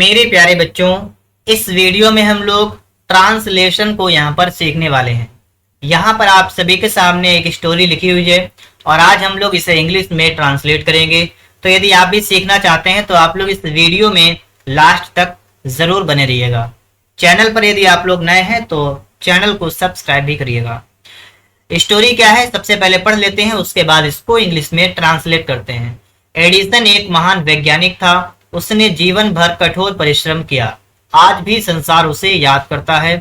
मेरे प्यारे बच्चों, इस वीडियो में हम लोग ट्रांसलेशन को यहाँ पर सीखने वाले हैं। यहाँ पर आप सभी के सामने एक स्टोरी लिखी हुई है और आज हम लोग इसे इंग्लिश में ट्रांसलेट करेंगे। तो यदि आप भी सीखना चाहते हैं तो आप लोग इस वीडियो में लास्ट तक ज़रूर बने रहिएगा। चैनल पर यदि आप लोग नए हैं तो चैनल को सब्सक्राइब भी करिएगा। स्टोरी क्या है सबसे पहले पढ़ लेते हैं, उसके बाद इसको इंग्लिश में ट्रांसलेट करते हैं। एडिसन एक महान वैज्ञानिक था। उसने जीवन भर कठोर परिश्रम किया। आज भी संसार उसे याद करता है।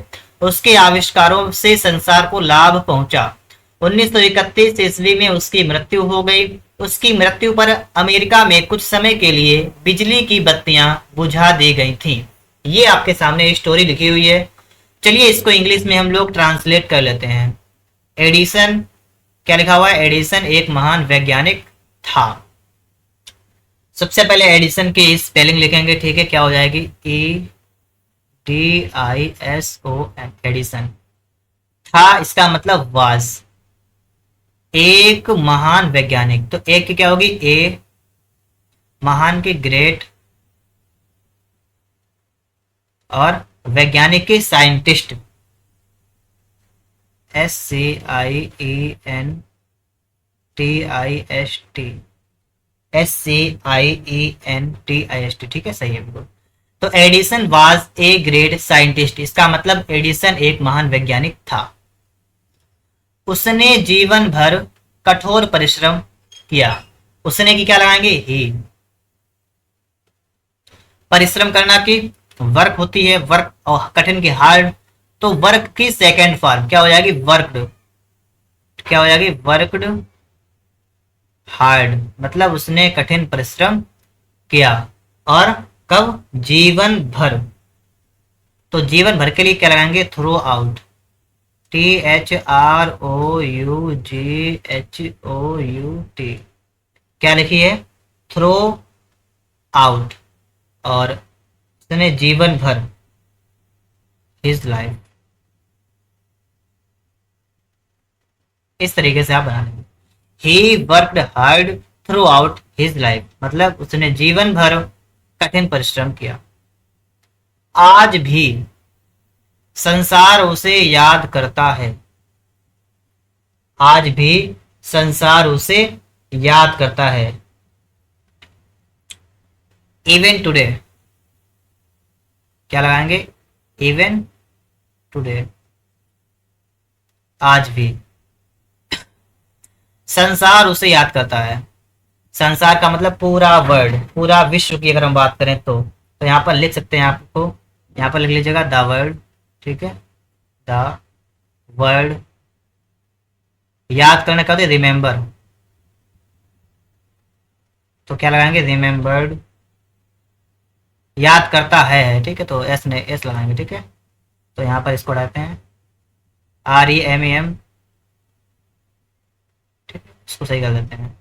उसके आविष्कारों से संसार को लाभ पहुंचा। 1931 ईस्वी में उसकी मृत्यु हो गई। उसकी मृत्यु पर अमेरिका में कुछ समय के लिए बिजली की बत्तियां बुझा दी गई थीं। ये आपके सामने स्टोरी लिखी हुई है। चलिए इसको इंग्लिश में हम लोग ट्रांसलेट कर लेते हैं। एडिसन, क्या लिखा हुआ है? एडिसन एक महान वैज्ञानिक था। सबसे पहले एडिसन की स्पेलिंग लिखेंगे, ठीक है? क्या हो जाएगी? EDISON, Edison. था इसका मतलब वाज, एक महान वैज्ञानिक। तो एक की क्या होगी? ए, महान की ग्रेट, और वैज्ञानिक की साइंटिस्ट, SCIENTIST, ठीक है? सही है बिल्कुल। तो Edison was a great scientist, इसका मतलब एडिसन एक महान वैज्ञानिक था। उसने जीवन भर कठोर परिश्रम किया। उसने की क्या लगाएंगे? ही। परिश्रम करना की वर्क होती है, वर्क, और कठिन की हार्ड। तो वर्क की सेकेंड फॉर्म क्या हो जाएगी? वर्कड। क्या हो जाएगी? वर्कड हार्ड, मतलब उसने कठिन परिश्रम किया। और कब? जीवन भर। तो जीवन भर के लिए क्या लगाएंगे? Through out, THROUGHOUT। क्या लिखी है? Through out. और उसने जीवन भर, हिज लाइफ। इस तरीके से आप बना लेंगे। He worked hard through out his life, मतलब उसने जीवन भर कठिन परिश्रम किया। आज भी संसार उसे याद करता है। आज भी संसार उसे याद करता है। इवन टुडे, क्या लगाएंगे? इवन टुडे, आज भी संसार उसे याद करता है। संसार का मतलब पूरा वर्ल्ड, पूरा विश्व की अगर हम बात करें तो यहाँ पर लिख सकते हैं, आपको यहाँ पर लिख लीजिएगा द वर्ल्ड, ठीक है? The world. याद करने का होता है रिमेंबर, तो क्या लगाएंगे? रिमेंबर्ड। याद करता है, ठीक है? तो एस ने एस लगाएंगे, ठीक है? तो यहाँ पर इसको डालते हैं REMEM, ठीक है? इसको सही कर देते हैं।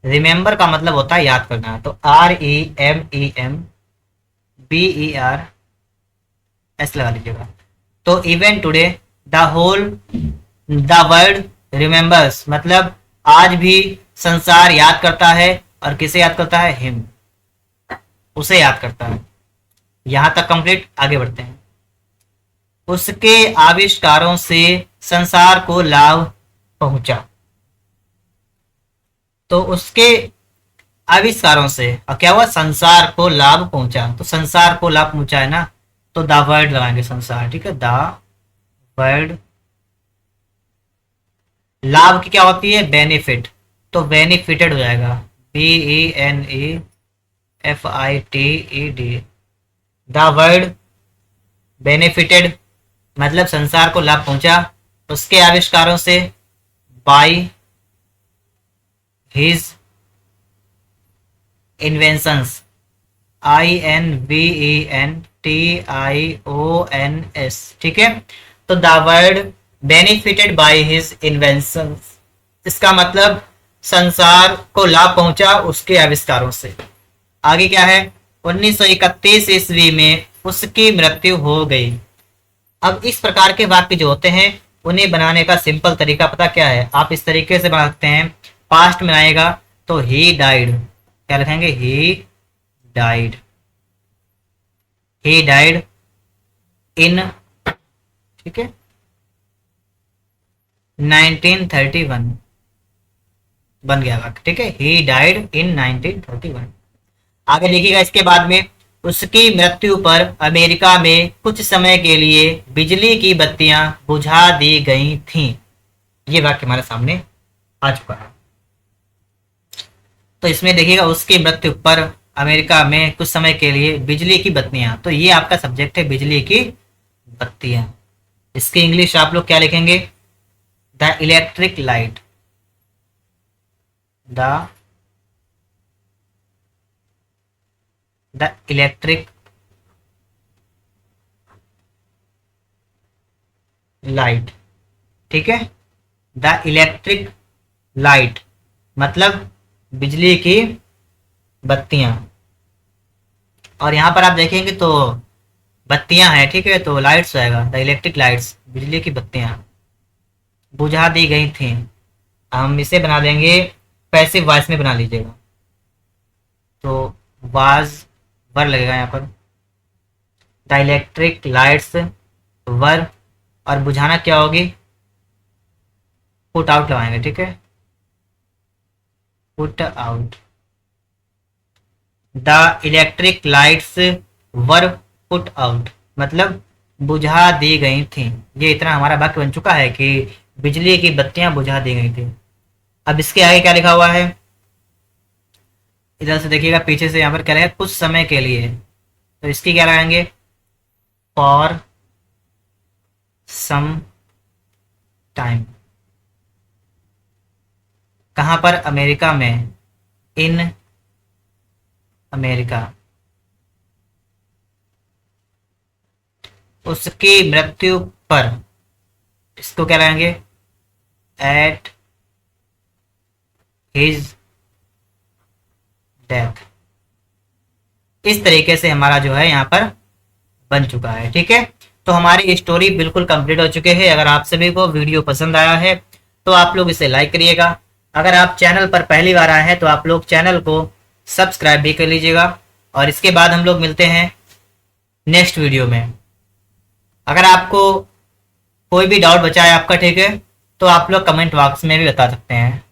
रिमेंबर का मतलब होता है याद करना, तो REMEMBER लगा लीजिएगा। तो even today the world remembers, मतलब आज भी संसार याद करता है। और किसे याद करता है? हिम, उसे याद करता है। यहां तक कंप्लीट। आगे बढ़ते हैं। उसके आविष्कारों से संसार को लाभ पहुंचा। तो उसके आविष्कारों से और क्या हुआ? संसार को लाभ पहुंचा। तो संसार को लाभ पहुंचा है ना, तो द वर्ल्ड लगाएंगे, संसार, ठीक है? The world. लाभ की क्या होती है? बेनिफिट, तो बेनिफिटेड हो जाएगा, BENEFITED। द वर्ल्ड बेनिफिटेड, मतलब संसार को लाभ पहुंचा उसके आविष्कारों से। बाय हिज इन्वेंशंस, INVENTIONS, ठीक है? तो the world benefited by his inventions, इसका मतलब संसार को लाभ पहुंचा उसके आविष्कारों से। आगे क्या है? 1931 ईस्वी में उसकी मृत्यु हो गई। अब इस प्रकार के वाक्य जो होते हैं उन्हें बनाने का सिंपल तरीका पता क्या है? आप इस तरीके से बना सकते हैं। पास्ट में आएगा तो ही डाइड, क्या लिखेंगे? He died. He died in, ठीक है, 1931 बन गया वाक्य, ठीक है, ही डाइड इन 1931। आगे देखिएगा, इसके बाद में उसकी मृत्यु पर अमेरिका में कुछ समय के लिए बिजली की बत्तियां बुझा दी गई थीं। ये वाक्य हमारे सामने आ चुका है। तो इसमें देखिएगा, उसकी मृत्यु पर अमेरिका में कुछ समय के लिए बिजली की बत्तियां, तो ये आपका सब्जेक्ट है, बिजली की बत्तियां। इसकी इंग्लिश आप लोग क्या लिखेंगे? The electric light, the electric light, ठीक है, द इलेक्ट्रिक लाइट मतलब बिजली की बत्तियां। और यहां पर आप देखेंगे तो बत्तियां हैं, ठीक है, तो लाइट्स आएगा, द इलेक्ट्रिक लाइट्स, बिजली की बत्तियां बुझा दी गई थी। हम इसे बना देंगे पैसिव वॉइस में बना लीजिएगा, तो वाज वर लगेगा यहाँ पर, द इलेक्ट्रिक लाइट्स वर, और बुझाना क्या होगी? पुट आउट लगाएंगे, ठीक है, put out. The electric lights were put out मतलब बुझा दी गई थी। ये इतना हमारा वाक्य बन चुका है कि बिजली की बत्तियां बुझा दी गई थी। अब इसके आगे क्या लिखा हुआ है? इधर से देखिएगा, पीछे से यहाँ पर क्या रहेगा? कुछ समय के लिए, तो इसकी क्या लगाएंगे? For some time. कहां पर? अमेरिका में, इन अमेरिका। उसकी मृत्यु पर, इसको क्या लगाएंगे? At his death. इस तरीके से हमारा जो है यहाँ पर बन चुका है, ठीक है। तो हमारी स्टोरी बिल्कुल कंप्लीट हो चुके हैं। अगर आप सभी को वीडियो पसंद आया है तो आप लोग इसे लाइक करिएगा। अगर आप चैनल पर पहली बार आए हैं तो आप लोग चैनल को सब्सक्राइब भी कर लीजिएगा। और इसके बाद हम लोग मिलते हैं नेक्स्ट वीडियो में। अगर आपको कोई भी डाउट बचा है आपका, ठीक है, तो आप लोग कमेंट बॉक्स में भी बता सकते हैं।